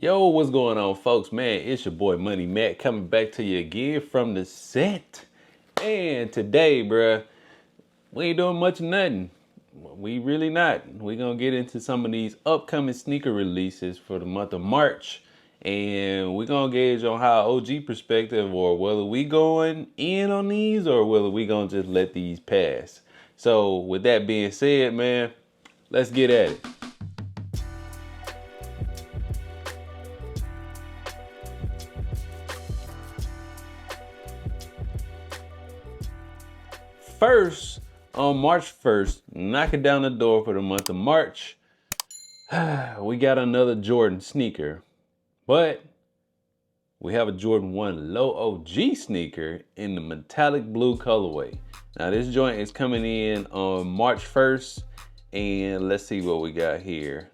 Yo, what's going on, folks? Man, it's your boy Money Matt coming back to you again from the set. And today, bruh, we ain't doing much of nothing. We really not. We gonna get into some of these upcoming sneaker releases for the month of March. And we gonna gauge on how OG perspective, or whether we going in on these or whether we gonna just let these pass. So with that being said, man, let's get at it. First, on March 1st, knocking down the door for the month of March, we got another Jordan sneaker. But we have a Jordan 1 Low OG sneaker in the metallic blue colorway. Now this joint is coming in on March 1st, and let's see what we got here.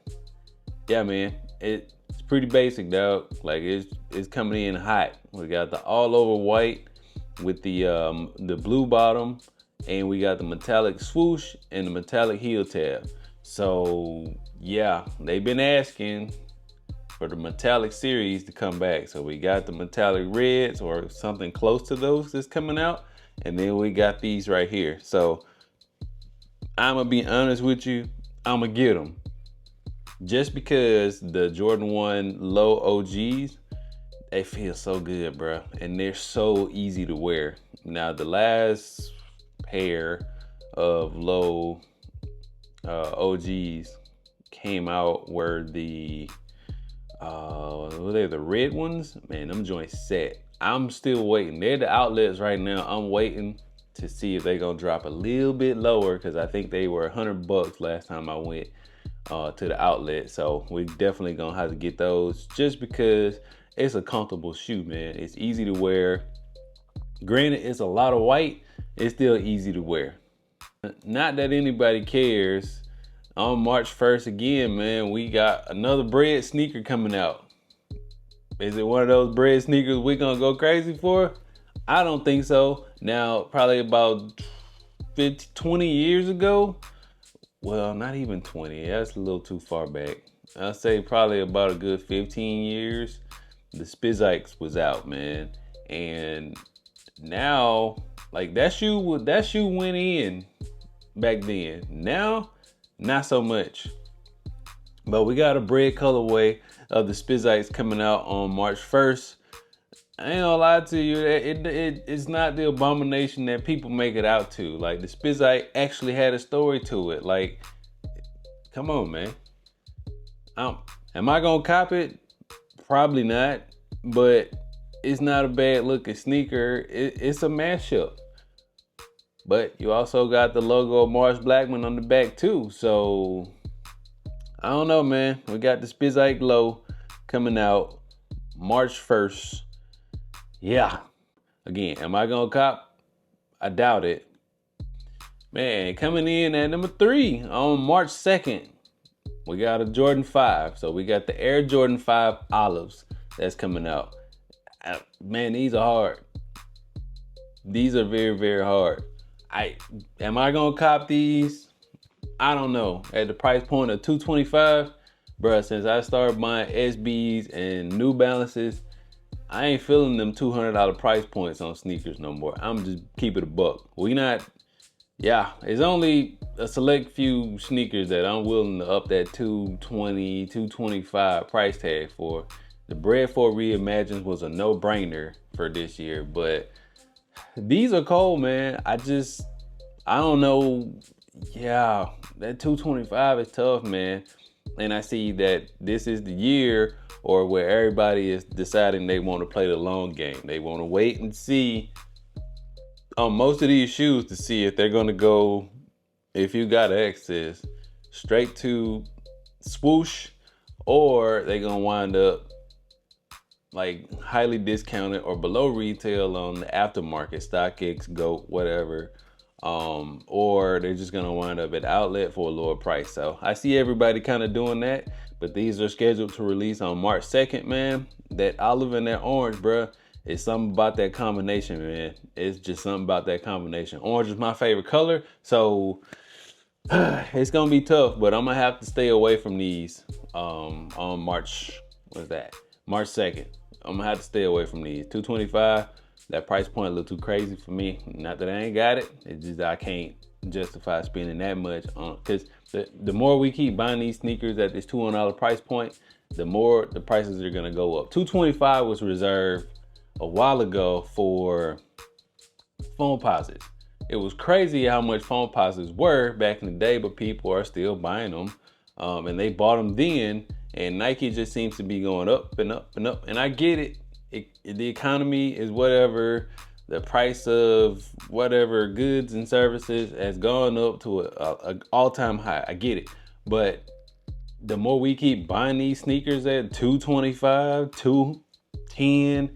Yeah, man, it's pretty basic, dog. Like it's coming in hot. We got the all over white with the blue bottom. And we got the metallic swoosh and the metallic heel tab. So yeah, they've been asking for the metallic series to come back. So we got the metallic reds or something close to those that's coming out. And then we got these right here. So I'm gonna be honest with you, I'm gonna get them. Just because the Jordan 1 Low OGs, they feel so good, bro. And they're so easy to wear. Now the last pair of low OGs came out were the were they the red ones? Man, them joints set. I'm still waiting. They're the outlets right now. I'm waiting to see if they're gonna drop a little bit lower, because I think they were $100 last time I went to the outlet. So we definitely gonna have to get those, just because it's a comfortable shoe, man. It's easy to wear. Granted, it's a lot of white. It's still easy to wear. Not that anybody cares. On March 1st again, man, we got another bread sneaker coming out. Is it one of those bread sneakers we're gonna go crazy for? I don't think so. Now, probably about 20 years ago, well, not even 20, that's a little too far back. I'll say probably about a good 15 years, the Spizikes was out, man. And now, like that shoe went in back then. Now, not so much. But we got a bread colorway of the Spizikes coming out on March 1st. I ain't gonna lie to you, it's not the abomination that people make it out to. Like, the Spizike actually had a story to it. Like, come on, man. Am I gonna cop it? Probably not. But it's not a bad looking sneaker. It's a mashup. But you also got the logo of Morris Blackman on the back too. So I don't know, man. We got the Spizikes Glow coming out March 1st. Yeah. Again, am I gonna cop? I doubt it. Man, coming in at number 3 on March 2nd, we got a Jordan 5. So we got the Air Jordan 5 Olives that's coming out. Man, these are hard. These are very, very hard. Am I gonna cop these? I don't know. At the price point of $225, bruh, since I started buying SBs and New Balances, I ain't feeling them $200 price points on sneakers no more. I'm just keeping it a buck. It's only a select few sneakers that I'm willing to up that $220, $225 price tag for. The Bread 4 Reimagined was a no-brainer for this year, but these are cold, man. I don't know. Yeah, that $225 is tough, man. And I see that this is the year or where everybody is deciding they want to play the long game. They want to wait and see on most of these shoes to see if they're going to go, if you got access, straight to swoosh, or they're going to wind up like highly discounted or below retail on the aftermarket, StockX, GOAT, whatever. Or they're just gonna wind up at outlet for a lower price. So I see everybody kind of doing that, but these are scheduled to release on March 2nd, man. That olive and that orange, bruh, it's something about that combination, man. It's just something about that combination. Orange is my favorite color, so it's gonna be tough, but I'm gonna have to stay away from these on March what's that? March 2nd. I'm gonna have to stay away from these. $225. That price point a little too crazy for me. Not that I ain't got it. It's just that I can't justify spending that much on. Cause the more we keep buying these sneakers at this $200 price point, the more the prices are gonna go up. $225 was reserved a while ago for phone posits. It was crazy how much phone posits were back in the day, but people are still buying them. And they bought them then, and Nike just seems to be going up and up and up. And I get it. The economy is whatever. The price of whatever goods and services has gone up to an all-time high. I get it. But the more we keep buying these sneakers at $225, $210,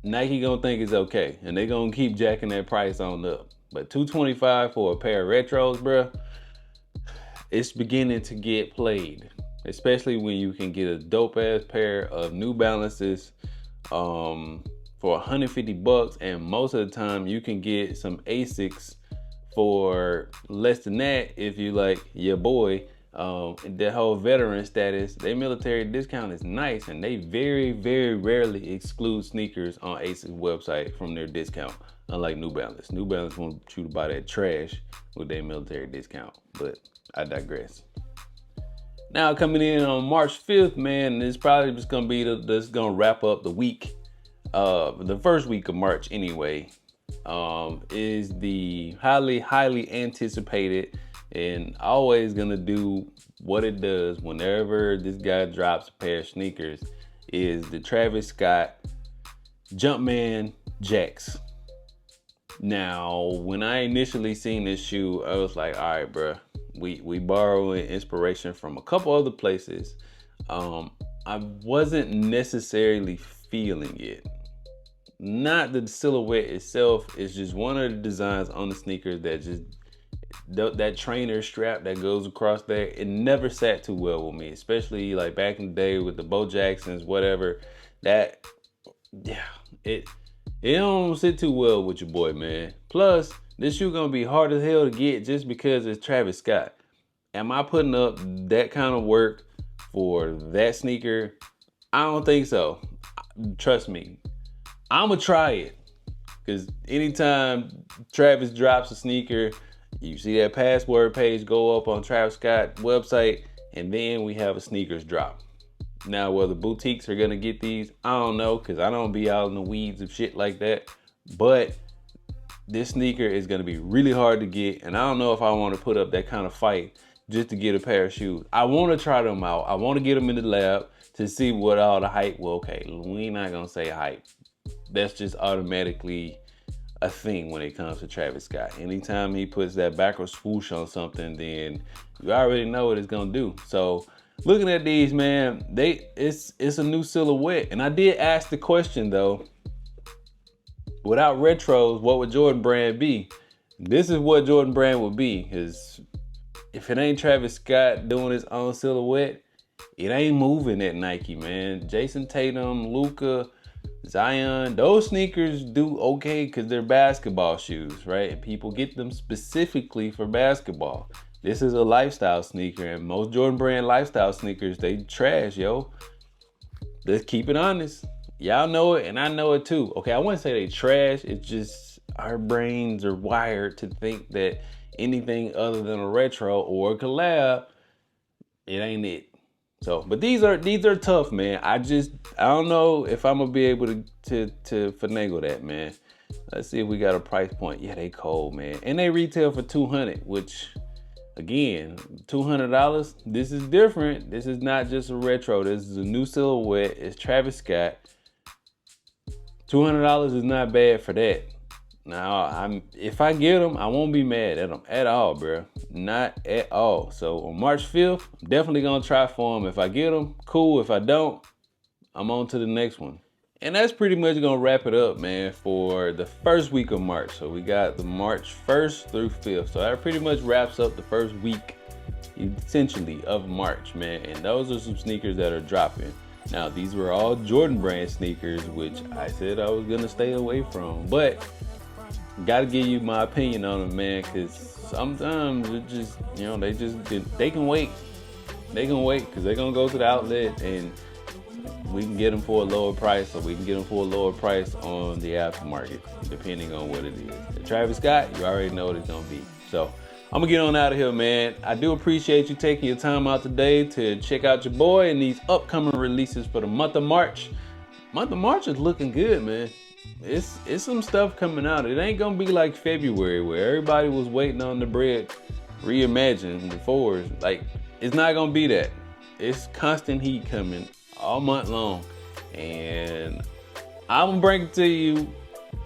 Nike gonna think it's okay. And they gonna keep jacking that price on up. But $225 for a pair of retros, bruh, it's beginning to get played. Especially when you can get a dope-ass pair of New Balances for $150, and most of the time you can get some Asics for less than that if you like your boy. The whole veteran status, their military discount is nice, and they very, very rarely exclude sneakers on Asics website from their discount, unlike New Balance. New Balance want you to buy that trash with their military discount, but I digress. Now coming in on March 5th, man, it's probably just gonna be that's gonna wrap up the week, the first week of March anyway, is the highly anticipated and always gonna do what it does whenever this guy drops a pair of sneakers, is the Travis Scott Jumpman Jacks. Now, when I initially seen this shoe, I was like, all right, bro. We borrowing inspiration from a couple other places. I wasn't necessarily feeling it. Not the silhouette itself, it's just one of the designs on the sneakers that just, that trainer strap that goes across there, it never sat too well with me, especially like back in the day with the Bo Jacksons, whatever. That, yeah, it don't sit too well with your boy, man. Plus, this shoe gonna be hard as hell to get just because it's Travis Scott. Am I putting up that kind of work for that sneaker? I don't think so. Trust me, I'ma try it. Cause anytime Travis drops a sneaker, you see that password page go up on Travis Scott website, and then we have a sneakers drop. Now, whether boutiques are gonna get these, I don't know, cause I don't be out in the weeds of shit like that. But this sneaker is gonna be really hard to get, and I don't know if I want to put up that kind of fight just to get a pair of shoes. I want to try them out. I want to get them in the lab to see what all the hype. Well, okay, we not gonna say hype. That's just automatically a thing when it comes to Travis Scott. Anytime he puts that backward swoosh on something, then you already know what it's gonna do. So looking at these, man, it's a new silhouette. And I did ask the question though, without retros, what would Jordan Brand be? This is what Jordan Brand would be. Because if it ain't Travis Scott doing his own silhouette, it ain't moving at Nike, man. Jason Tatum, Luka, Zion, those sneakers do okay because they're basketball shoes, right? And people get them specifically for basketball. This is a lifestyle sneaker, and most Jordan Brand lifestyle sneakers, they trash, yo. Let's keep it honest. Y'all know it, and I know it too. Okay, I wouldn't say they trash. It's just our brains are wired to think that anything other than a retro or a collab, it ain't it. So, but these are tough, man. I don't know if I'm gonna be able to finagle that, man. Let's see if we got a price point. Yeah, they cold, man, and they retail for $200, which, again, $200. This is different. This is not just a retro. This is a new silhouette. It's Travis Scott. $200 is not bad for that. Now, if I get them, I won't be mad at them at all, bro. Not at all. So on March 5th, I'm definitely gonna try for them. If I get them, cool. If I don't, I'm on to the next one. And that's pretty much gonna wrap it up, man, for the first week of March. So we got the March 1st through 5th. So that pretty much wraps up the first week, essentially, of March, man. And those are some sneakers that are dropping. Now, these were all Jordan Brand sneakers, which I said I was gonna stay away from. But gotta give you my opinion on them, man, because sometimes it just, they can wait. They can wait because they're gonna go to the outlet, and We can get them for a lower price, or we can get them for a lower price on the aftermarket, depending on what it is. The Travis Scott, you already know what it's gonna be. So I'm gonna get on out of here, man. I do appreciate you taking your time out today to check out your boy and these upcoming releases for the month of March. Month of March is looking good, man. It's some stuff coming out. It ain't gonna be like February where everybody was waiting on the bread reimagined, the fours. Like, it's not gonna be that. It's constant heat coming all month long, and I'm gonna bring it to you.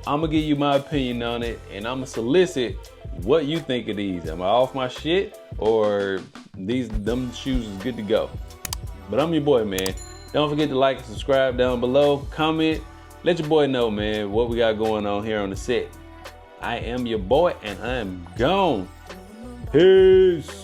I'm gonna give you my opinion on it, and I'm gonna solicit what you think of these. Am I off my shit, or them shoes is good to go? But I'm your boy, man. Don't forget to like and subscribe down below. Comment, let your boy know, man, what we got going on here on the set. I am your boy, and I am gone. Peace.